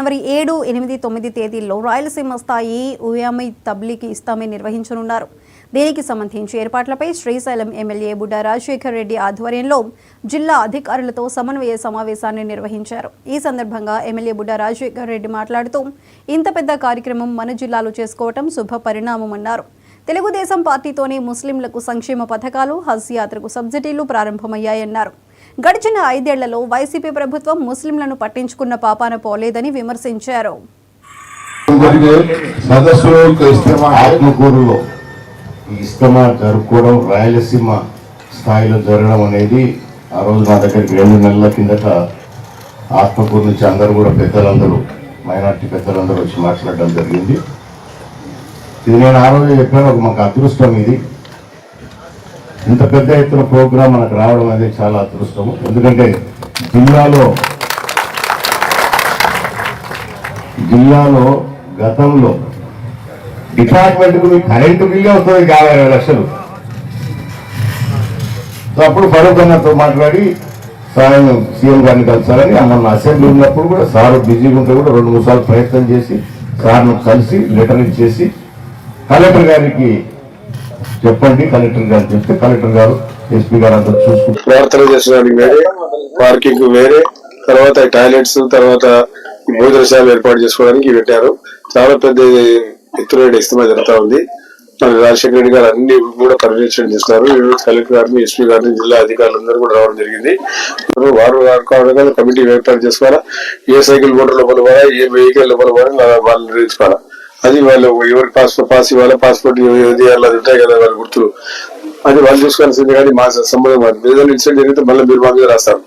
జనవరి 7, 8, 9 తేదీల్లో రాయలసీమ స్థాయి ఉయామి తబ్లీగీ ఇస్లామీ నిర్వహించనున్నారు. దీనికి సంబంధించి ఏర్పాట్లపై శ్రీశైలం ఎమ్మెల్యే బుడ్డా రాజశేఖర్ రెడ్డి ఆధ్వర్యంలో జిల్లా అధికారులతో సమన్వయ సమావేశాన్ని నిర్వహించారు. ఈ సందర్భంగా ఎమ్మెల్యే బుడ్డా రాజశేఖర్ రెడ్డి మాట్లాడుతూ ఇంత పెద్ద కార్యక్రమం మన జిల్లాలో చేసుకోవటం శుభ పరిణామమన్నారు. తెలుగుదేశం పార్టీతోనే ముస్లింలకు సంక్షేమ పథకాలు, హజ్ యాత్రకు సబ్సిడీలు ప్రారంభమయ్యాయన్నారు. గడిచిన 5 ఏళ్లలో వైసీపీ ప్రభుత్వం ముస్లింలను పట్టించుకున్న పాపాన పోలేదని విమర్శించారు. ఇస్తమా జరుపుకోవడం రాయలసీమ స్థాయిలో జరగడం అనేది ఆ రోజు నా దగ్గరికి 2 నెలల కిందట ఆత్మకూరు నుంచి అందరూ కూడా పెద్దలందరూ మైనార్టీ పెద్దలందరూ వచ్చి మాట్లాడడం జరిగింది. ఇది నేను ఆ రోజు చెప్పాను, మాకు అదృష్టం ఇది. ఇంత పెద్ద ఎత్తున ప్రోగ్రాం మనకు రావడం అనేది చాలా అదృష్టము. ఎందుకంటే జిల్లాలో గతంలో డిపార్ట్మెంట్కు మీకు కరెంటు బిల్లే వస్తుంది 50 లక్షలు. సో అప్పుడు ఫరూక్ అన్నతో మాట్లాడి సాయం సీఎం గారిని కలిసారని, మొన్న అసెంబ్లీ ఉన్నప్పుడు కూడా సార్ బిజీగా ఉంటే కూడా 2-3 సార్లు ప్రయత్నం చేసి సార్ను కలిసి లెటర్ ఇచ్చేసి కలెక్టర్ గారికి చెప్పండి, కలెక్టర్ గారు చెప్తే కలెక్టర్ గారు ఎస్పీ గారు అంతా చూసుకుంటారు. ప్రార్థన చేసడానికి వేరే, పార్కింగ్ వేరే, తర్వాత టాయిలెట్స్, తర్వాత భోజనశాల ఏర్పాటు చేసుకోవడానికి పెట్టారు. చాలా పెద్ద ఎత్తున ఇస్తమా జరుగుతా ఉంది. రాజశేఖర రెడ్డి గారు అన్ని కూడా పర్యవేక్షణ చేస్తున్నారు. కలెక్టర్ గారిని, ఎస్పీ గారిని, జిల్లా అధికారులందరూ కూడా రావడం జరిగింది. వారు కమిటీ ఏర్పాటు చేసుకోవాలా, ఏ సైకిల్ మోటార్ లోపల పోవాలా, ఏ వెహికల్ లోపల పోవాలా వాళ్ళు నిర్ణయించుకోవాలా. అది వాళ్ళు ఎవరికి పాస్ ఇవ్వాలా, పాస్పోర్ట్ ఏది అది ఉంటాయి కదా వాళ్ళ గుర్తులు, అది వాళ్ళు చూసుకోవాల్సింది. కానీ మా సంబంధం ఏదైనా ఇన్సిడెంట్ జరిగితే మళ్ళీ మీరు మా మీద రాస్తారు.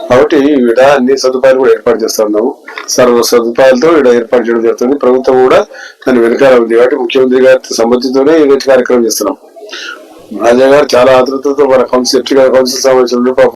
కాబట్టి ఇక్కడ అన్ని సదుపాయాలు కూడా ఏర్పాటు చేస్తా ఉన్నాము. సర్వ సదుపాయాలతో ఇక్కడ ఏర్పాటు చేయడం జరుగుతుంది. ప్రభుత్వం కూడా దాని వెనకాల ఉంది. కాబట్టి ముఖ్యమంత్రి గారి సమ్మతితోనే ఈ కార్యక్రమం చేస్తున్నాం. రాజా గారు చాలా ఆతృతతో మన కౌన్సిల్ సమావేశంలో